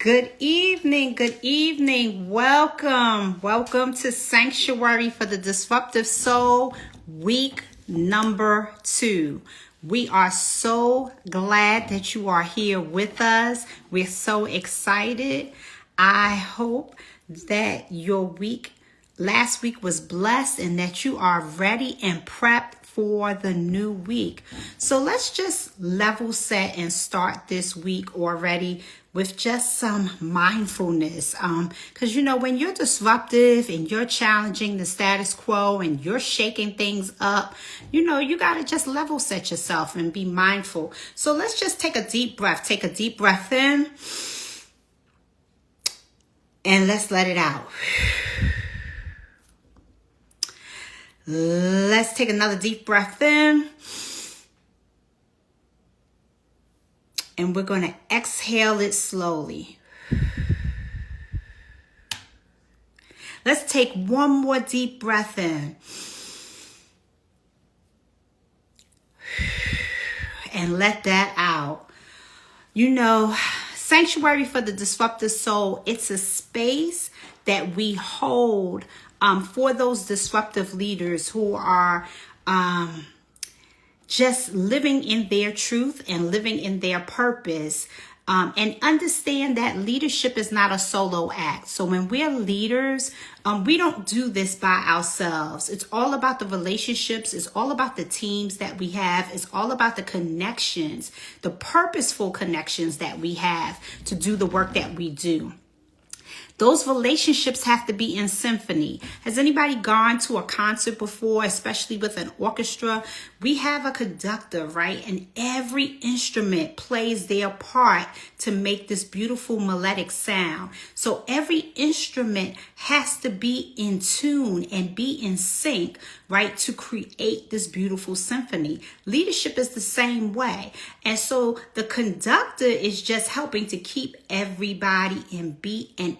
Good evening. Good evening. Welcome to Sanctuary for the Disruptive Soul, week number 2. We are so glad that you are here with us. We're so excited. I hope that your last week was blessed and that you are ready and prepped for the new week. So let's just level set and start this week already with just some mindfulness. Because when you're disruptive and you're challenging the status quo and you're shaking things up, you got to just level set yourself and be mindful. So let's just take a deep breath. Take a deep breath in and let's let it out. Let's take another deep breath in. And we're going to exhale it slowly. Let's take one more deep breath in. And let that out. Sanctuary for the Disruptive Soul, it's a space that we hold for those disruptive leaders who are just living in their truth and living in their purpose, and understand that leadership is not a solo act. So when we're leaders, we don't do this by ourselves. It's all about the relationships. It's all about the teams that we have. It's all about the connections, the purposeful connections that we have to do the work that we do. Those relationships have to be in symphony. Has anybody gone to a concert before, especially with an orchestra? We have a conductor, right? And every instrument plays their part to make this beautiful melodic sound. So every instrument has to be in tune and be in sync, right, to create this beautiful symphony. Leadership is the same way. And so the conductor is just helping to keep everybody in beat and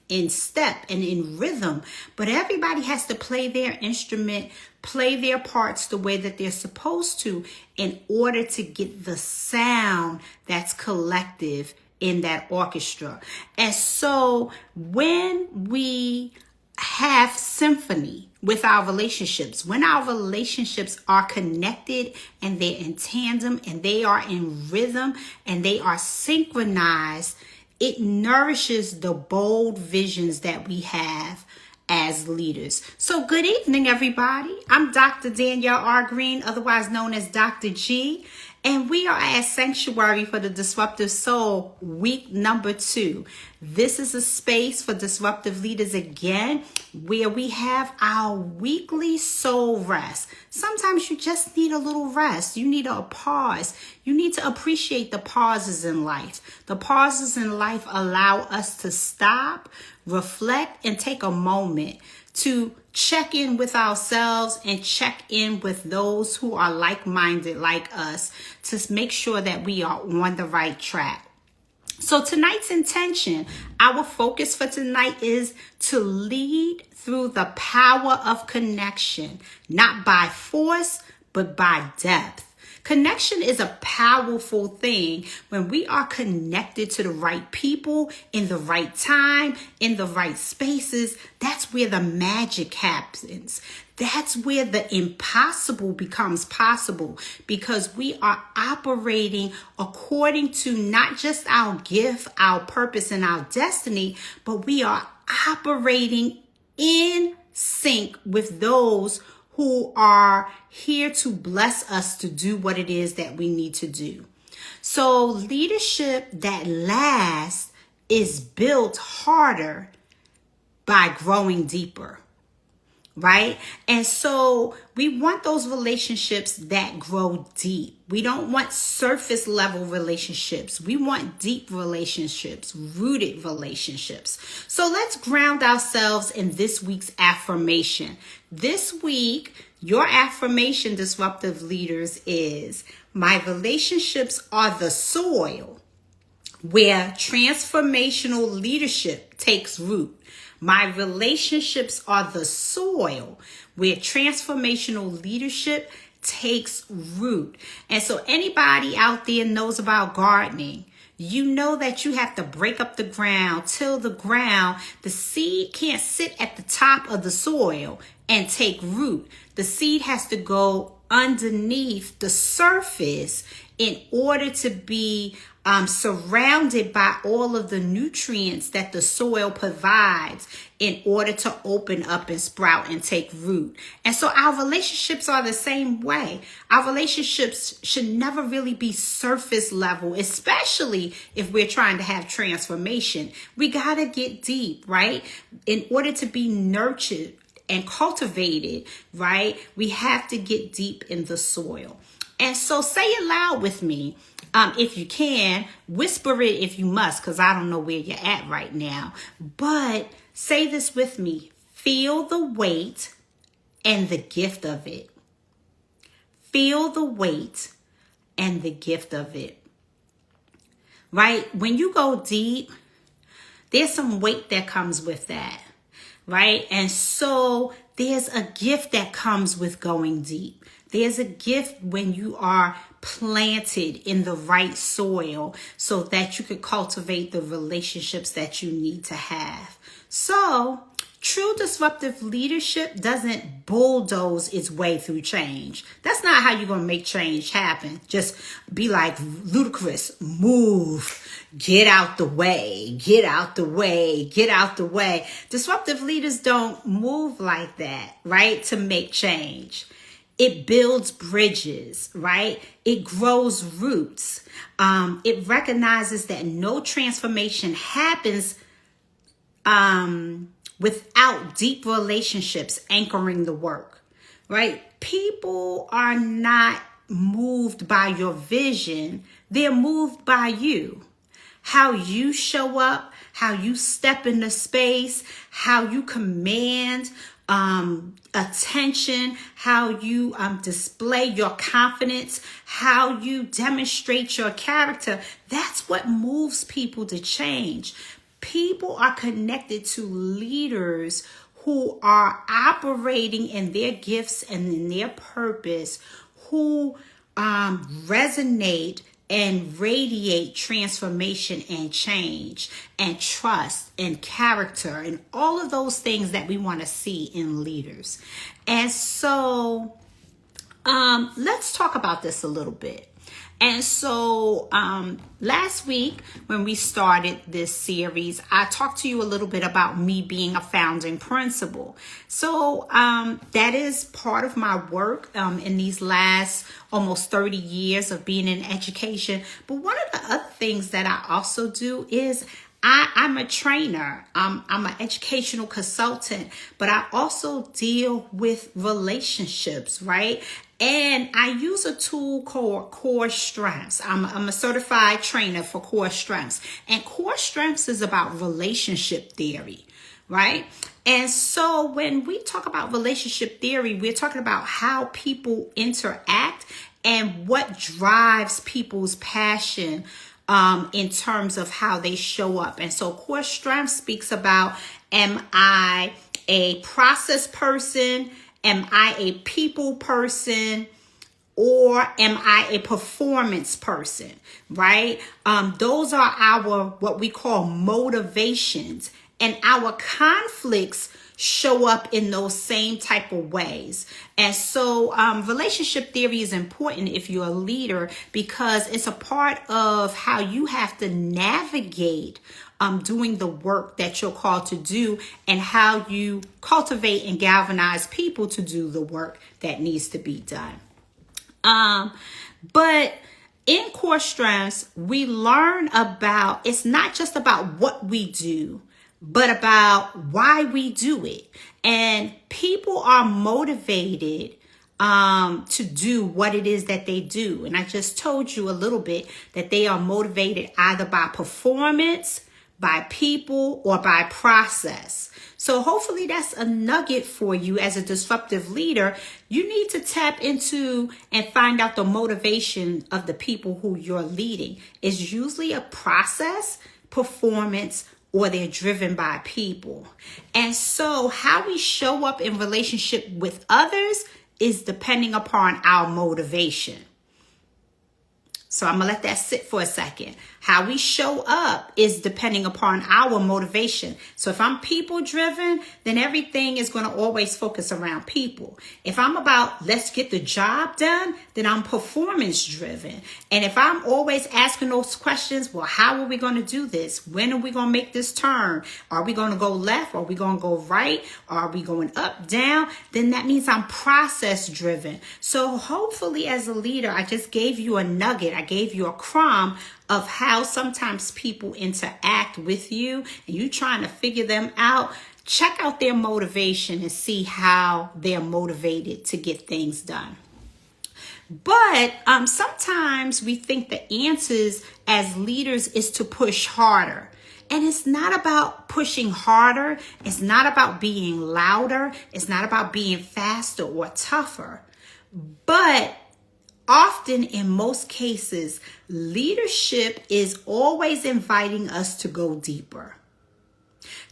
in step and in rhythm. But everybody has to play their instrument, play their parts the way that they're supposed to in order to get the sound that's collective in that orchestra. And so when we have symphony with our relationships, when our relationships are connected and they're in tandem and they are in rhythm and they are synchronized, it nourishes the bold visions that we have as leaders. So good evening, everybody. I'm Dr. Danielle R. Green, otherwise known as Dr. G, and we are at Sanctuary for the Disruptive Soul, week number 2. This is a space for disruptive leaders again, where we have our weekly soul rest. Sometimes you just need a little rest. You need a pause. You need to appreciate the pauses in life. The pauses in life allow us to stop, reflect, and take a moment to check in with ourselves and check in with those who are like-minded like us to make sure that we are on the right track. So tonight's intention, our focus for tonight is to lead through the power of connection, not by force, but by depth. Connection is a powerful thing when we are connected to the right people in the right time, in the right spaces. That's where the magic happens. That's where the impossible becomes possible, because we are operating according to not just our gift, our purpose, and our destiny, but we are operating in sync with those who are here to bless us to do what it is that we need to do. So leadership that lasts is built harder by growing deeper, right? And so we want those relationships that grow deep. We don't want surface level relationships. We want deep relationships, rooted relationships. So let's ground ourselves in this week's affirmation. This week, your affirmation, disruptive leaders, is: my relationships are the soil where transformational leadership takes root. My relationships are the soil where transformational leadership takes root. And so anybody out there knows about gardening. You know that you have to break up the ground, till the ground. The seed can't sit at the top of the soil and take root. The seed has to go underneath the surface in order to be surrounded by all of the nutrients that the soil provides in order to open up and sprout and take root. And so our relationships are the same way. Our relationships should never really be surface level, especially if we're trying to have transformation. We got to get deep, right? In order to be nurtured and cultivated, right? We have to get deep in the soil. And so say it loud with me. If you can, whisper it if you must, because I don't know where you're at right now. But say this with me. Feel the weight and the gift of it. Feel the weight and the gift of it. Right? When you go deep, there's some weight that comes with that. Right? And so there's a gift that comes with going deep. There's a gift when you are planted in the right soil so that you can cultivate the relationships that you need to have. So true disruptive leadership doesn't bulldoze its way through change. That's not how you're going to make change happen. Just be like Ludacris, move, get out the way, get out the way, get out the way. Disruptive leaders don't move like that, right? To make change. It builds bridges, right? It grows roots. It recognizes that no transformation happens without deep relationships anchoring the work, right? People are not moved by your vision. They're moved by you. How you show up, how you step into space, how you command attention, how you display your confidence, how you demonstrate your character. That's what moves people to change. People are connected to leaders who are operating in their gifts and in their purpose, who resonate and radiate transformation and change and trust and character and all of those things that we want to see in leaders. And so let's talk about this a little bit. And so last week when we started this series, I talked to you a little bit about me being a founding principal. So that is part of my work in these last almost 30 years of being in education. But one of the other things that I also do is I'm a trainer. I'm an educational consultant, but I also deal with relationships, right? And I use a tool called Core Strengths. I'm a certified trainer for Core Strengths. And Core Strengths is about relationship theory, right? And so when we talk about relationship theory, we're talking about how people interact and what drives people's passion in terms of how they show up. And so Core Strengths speaks about, am I a process person? Am I a people person? Or am I a performance person, right? Those are our, what we call motivations, and our conflicts show up in those same type of ways. And so relationship theory is important if you're a leader, because it's a part of how you have to navigate doing the work that you're called to do, and how you cultivate and galvanize people to do the work that needs to be done. But in Core Strengths, we learn about, it's not just about what we do, but about why we do it. And people are motivated to do what it is that they do. And I just told you a little bit that they are motivated either by performance, by people, or by process. So hopefully that's a nugget for you as a disruptive leader. You need to tap into and find out the motivation of the people who you're leading. It's usually a process, performance, or they're driven by people. And so how we show up in relationship with others is depending upon our motivation. So I'm going to let that sit for a second. How we show up is depending upon our motivation. So if I'm people driven, then everything is going to always focus around people. If I'm about let's get the job done, then I'm performance driven. And if I'm always asking those questions, well, how are we going to do this? When are we going to make this turn? Are we going to go left? Are we going to go right? Are we going up, down? Then that means I'm process driven. So hopefully as a leader, I just gave you a nugget. I gave you a crumb of how sometimes people interact with you and you trying to figure them out. Check out their motivation and see how they're motivated to get things done. But sometimes we think the answers as leaders is to push harder. And it's not about pushing harder. It's not about being louder. It's not about being faster or tougher. But often, in most cases, leadership is always inviting us to go deeper,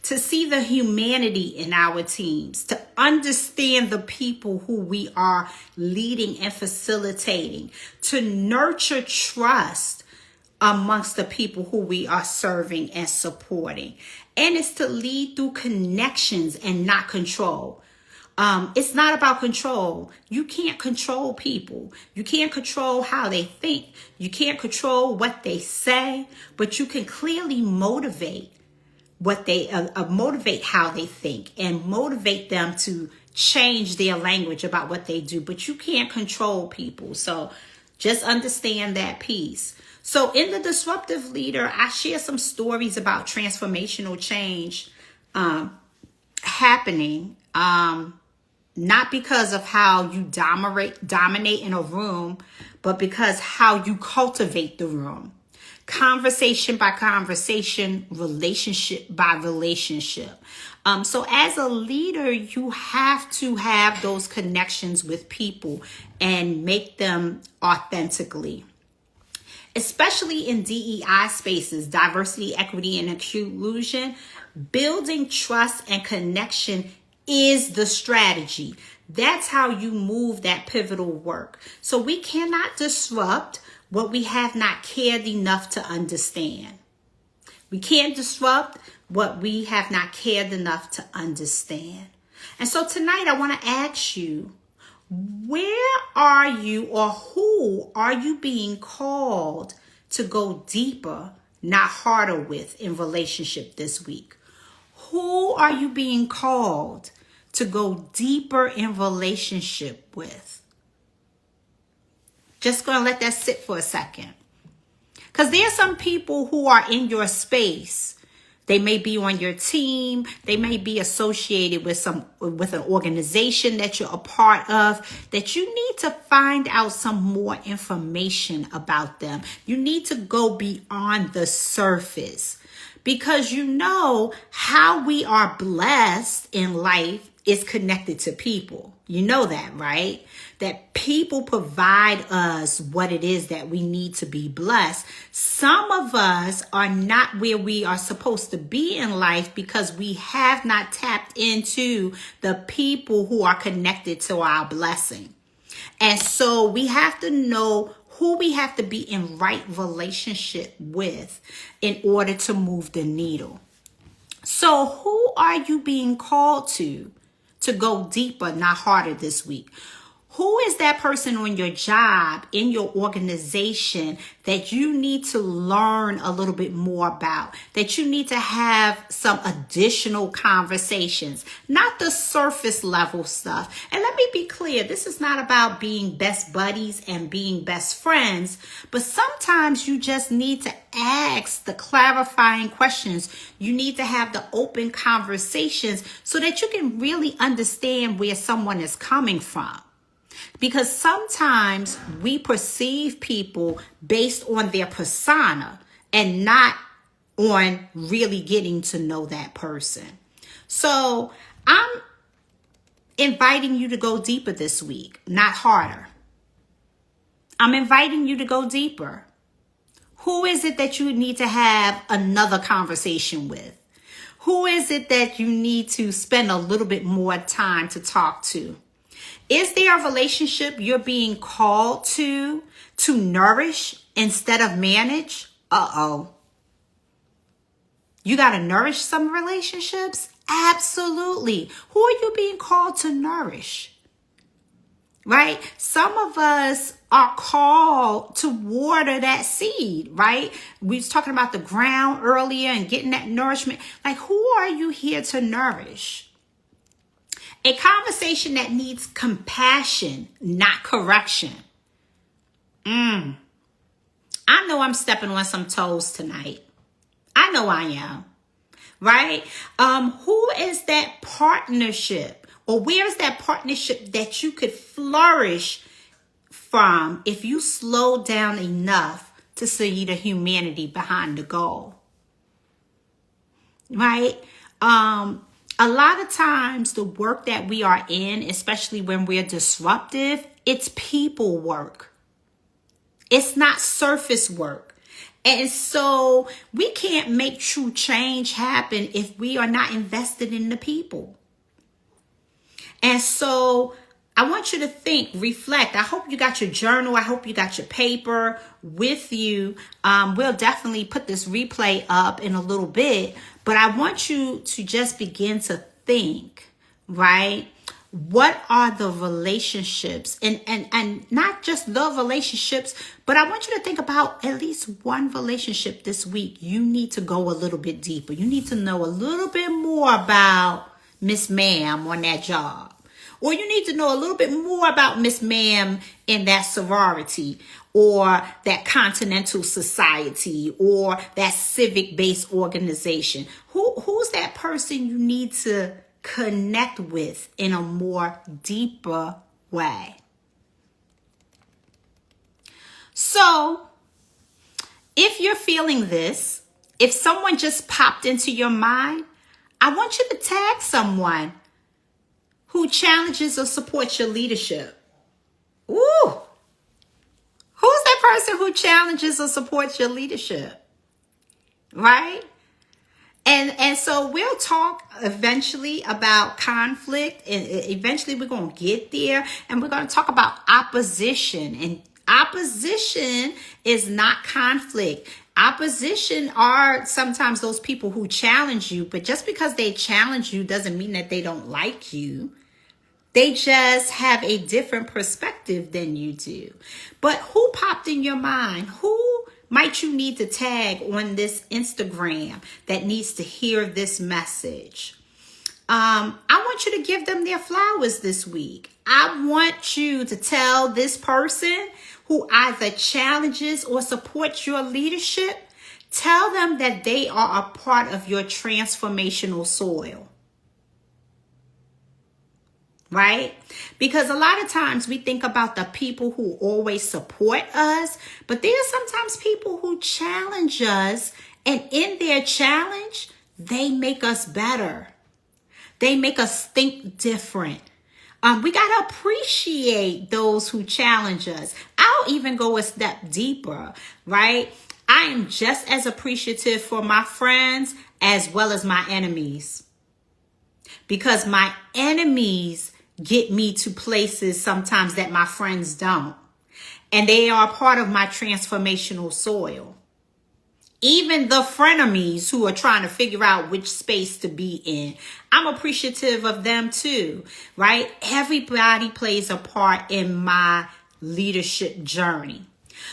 to see the humanity in our teams, to understand the people who we are leading and facilitating, to nurture trust amongst the people who we are serving and supporting. And it's to lead through connections and not control. It's not about control. You can't control people. You can't control how they think. You can't control what they say, but you can clearly motivate what they motivate how they think and motivate them to change their language about what they do. But you can't control people. So just understand that piece. So in the Disruptive Leader, I share some stories about transformational change happening. Not because of how you dominate in a room, but because how you cultivate the room. Conversation by conversation, relationship by relationship. So as a leader, you have to have those connections with people and make them authentically. Especially in DEI spaces, diversity, equity, and inclusion, building trust and connection is the strategy. That's how you move that pivotal work. So we cannot disrupt what we have not cared enough to understand. We can't disrupt what we have not cared enough to understand. And so tonight I want to ask you, where are you or who are you being called to go deeper, not harder with in relationship this week? Who are you being called to go deeper in relationship with? Just going to let that sit for a second. Because there are some people who are in your space. They may be on your team. They may be associated with an organization that you're a part of, that you need to find out some more information about them. You need to go beyond the surface, because you know how we are blessed in life is connected to people. You know that, right? That people provide us what it is that we need to be blessed. Some of us are not where we are supposed to be in life because we have not tapped into the people who are connected to our blessing. And so we have to know who we have to be in right relationship with in order to move the needle. So who are you being called to go deeper, not harder this week? Who is that person on your job, in your organization, that you need to learn a little bit more about, that you need to have some additional conversations, not the surface level stuff? And let me be clear, this is not about being best buddies and being best friends, but sometimes you just need to ask the clarifying questions. You need to have the open conversations so that you can really understand where someone is coming from. Because sometimes we perceive people based on their persona and not on really getting to know that person. So I'm inviting you to go deeper this week, not harder. I'm inviting you to go deeper. Who is it that you need to have another conversation with? Who is it that you need to spend a little bit more time to talk to? Is there a relationship you're being called to nourish instead of manage? Uh-oh. You got to nourish some relationships? Absolutely. Who are you being called to nourish? Right? Some of us are called to water that seed, right? We was talking about the ground earlier and getting that nourishment. Like, who are you here to nourish? A conversation that needs compassion, not correction. I know I'm stepping on some toes tonight. I know I am. Right? Who is that partnership? Or where is that partnership that you could flourish from if you slow down enough to see the humanity behind the goal? Right? A lot of times the work that we are in, especially when we're disruptive, it's people work. It's not surface work. And so we can't make true change happen if we are not invested in the people. And so I want you to think, reflect. I hope you got your journal. I hope you got your paper with you. We'll definitely put this replay up in a little bit, but I want you to just begin to think, right? What are the relationships and not just the relationships, but I want you to think about at least one relationship this week. You need to go a little bit deeper. You need to know a little bit more about Miss Ma'am on that job. Or you need to know a little bit more about Miss Ma'am in that sorority or that continental society or that civic-based organization. Who's that person you need to connect with in a more deeper way? So, if you're feeling this, if someone just popped into your mind, I want you to tag someone who challenges or supports your leadership. Ooh. Who's that person who challenges or supports your leadership? Right? And so we'll talk eventually about conflict, and eventually we're going to get there, and we're going to talk about opposition. And opposition is not conflict. Opposition are sometimes those people who challenge you, but just because they challenge you doesn't mean that they don't like you. They just have a different perspective than you do. But who popped in your mind? Who might you need to tag on this Instagram that needs to hear this message? I want you to give them their flowers this week. I want you to tell this person who either challenges or supports your leadership, tell them that they are a part of your transformational soil. Right? Because a lot of times we think about the people who always support us, but there are sometimes people who challenge us, and in their challenge, they make us better. They make us think different. We got to appreciate those who challenge us. I'll even go a step deeper, right? I am just as appreciative for my friends as well as my enemies. Because my enemies get me to places sometimes that my friends don't. And they are part of my transformational soil. Even the frenemies who are trying to figure out which space to be in, I'm appreciative of them too, right? Everybody plays a part in my leadership journey.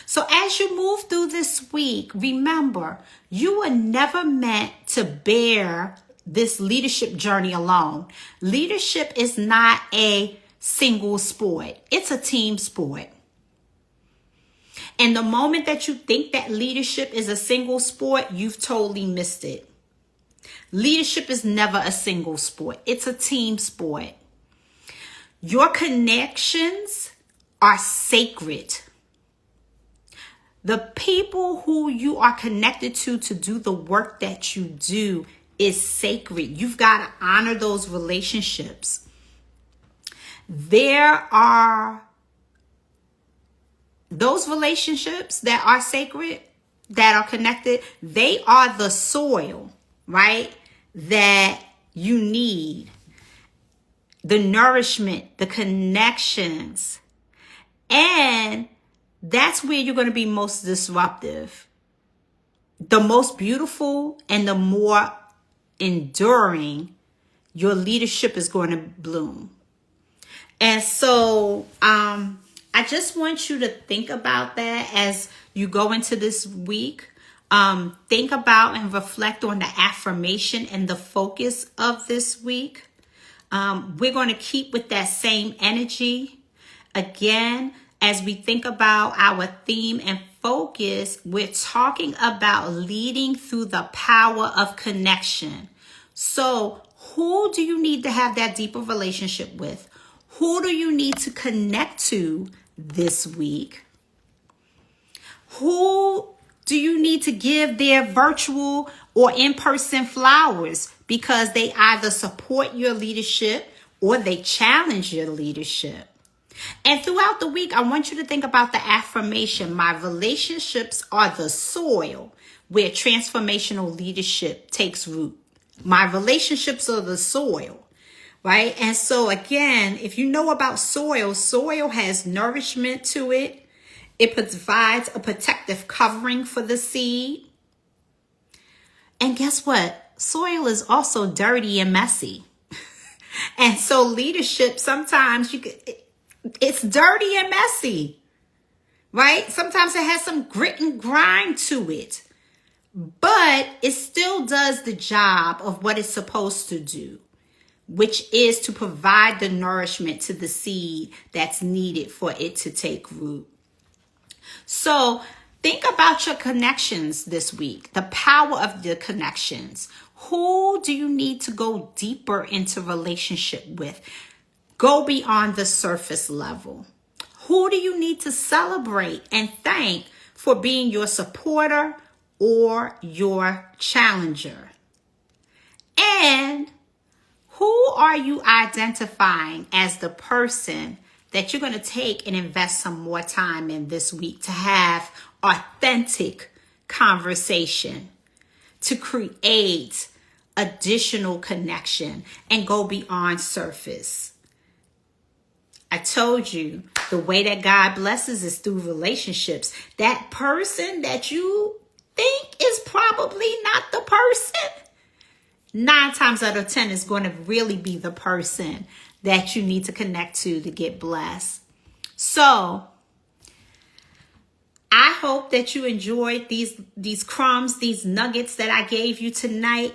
So as you move through this week, remember, you were never meant to bear this leadership journey alone. Leadership is not a single sport. It's a team sport. And the moment that you think that leadership is a single sport, you've totally missed it. Leadership is never a single sport. It's a team sport. Your connections are sacred. The people who you are connected to do the work that you do is sacred. You've got to honor those relationships. There are those relationships that are sacred, that are connected. They are the soil, right? That you need. The nourishment, the connections. And that's where you're going to be most disruptive. the most beautiful and the more enduring your leadership is going to bloom. And so I just want you to think about that as you go into this week. Think about and reflect on the affirmation and the focus of this week. We're going to keep with that same energy. Again, as we think about our theme and focus, we're talking about leading through the power of connection. So, who do you need to have that deeper relationship with? Who do you need to connect to this week? Who do you need to give their virtual or in-person flowers because they either support your leadership or they challenge your leadership? And throughout the week, I want you to think about the affirmation. My relationships are the soil where transformational leadership takes root. My relationships are the soil, right? And so again, if you know about soil, soil has nourishment to it. It provides a protective covering for the seed. And guess what? Soil is also dirty and messy. And so leadership, sometimes it's dirty and messy, right? Sometimes it has some grit and grind to it, but it still does the job of what it's supposed to do, which is to provide the nourishment to the seed that's needed for it to take root. So think about your connections this week, the power of the connections. Who do you need to go deeper into relationship with? Go beyond the surface level. Who do you need to celebrate and thank for being your supporter or your challenger? And who are you identifying as the person that you're going to take and invest some more time in this week to have authentic conversation, to create additional connection and go beyond surface? I told you the way that God blesses is through relationships. That person that you think is probably not the person, 9 times out of 10 is going to really be the person that you need to connect to get blessed. So I hope that you enjoyed these crumbs, these nuggets that I gave you tonight.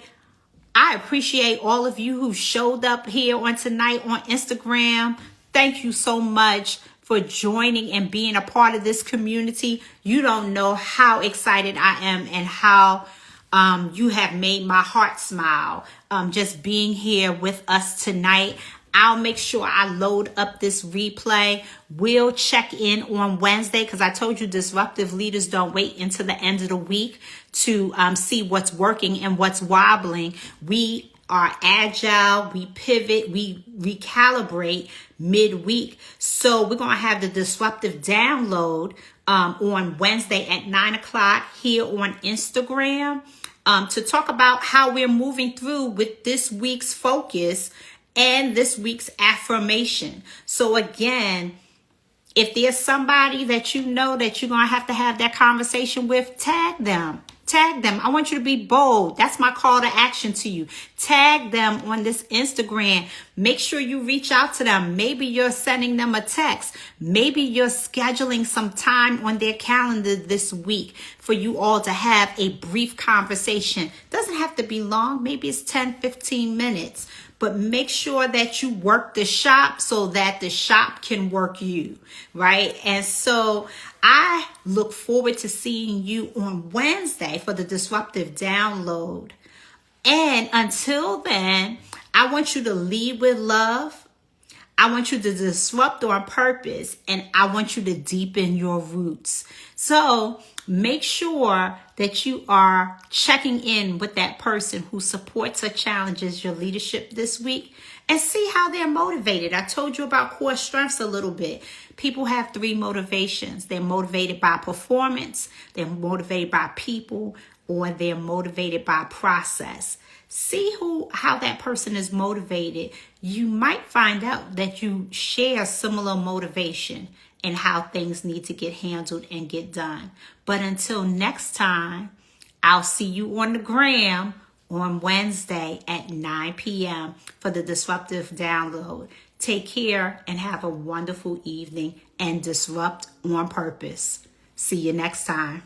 I appreciate all of you who showed up here on tonight on Instagram. Thank you so much for joining and being a part of this community. You don't know how excited I am and how you have made my heart smile just being here with us tonight. I'll make sure I load up this replay. We'll check in on Wednesday because I told you disruptive leaders don't wait until the end of the week to see what's working and what's wobbling. We are agile, we pivot, we recalibrate midweek. So we're going to have the disruptive download on Wednesday at 9 o'clock here on Instagram to talk about how we're moving through with this week's focus and this week's affirmation. So again, if there's somebody that you know that you're going to have that conversation with, tag them. Tag them. I want you to be bold. That's my call to action to you. Tag them on this Instagram. Make sure you reach out to them. Maybe you're sending them a text. Maybe you're scheduling some time on their calendar this week for you all to have a brief conversation. Doesn't have to be long. Maybe it's 10, 15 minutes. But make sure that you work the shop so that the shop can work you, right? And so I look forward to seeing you on Wednesday for the disruptive download. And until then, I want you to lead with love. I want you to disrupt on purpose, and I want you to deepen your roots. So make sure that you are checking in with that person who supports or challenges your leadership this week and see how they're motivated. I told you about core strengths a little bit. People have 3 motivations. They're motivated by performance, they're motivated by people, or they're motivated by process. See how that person is motivated. You might find out that you share similar motivation and how things need to get handled and get done. But until next time, I'll see you on the gram on Wednesday at 9 p.m. for the Disruptive download. Take care and have a wonderful evening and disrupt on purpose. See you next time.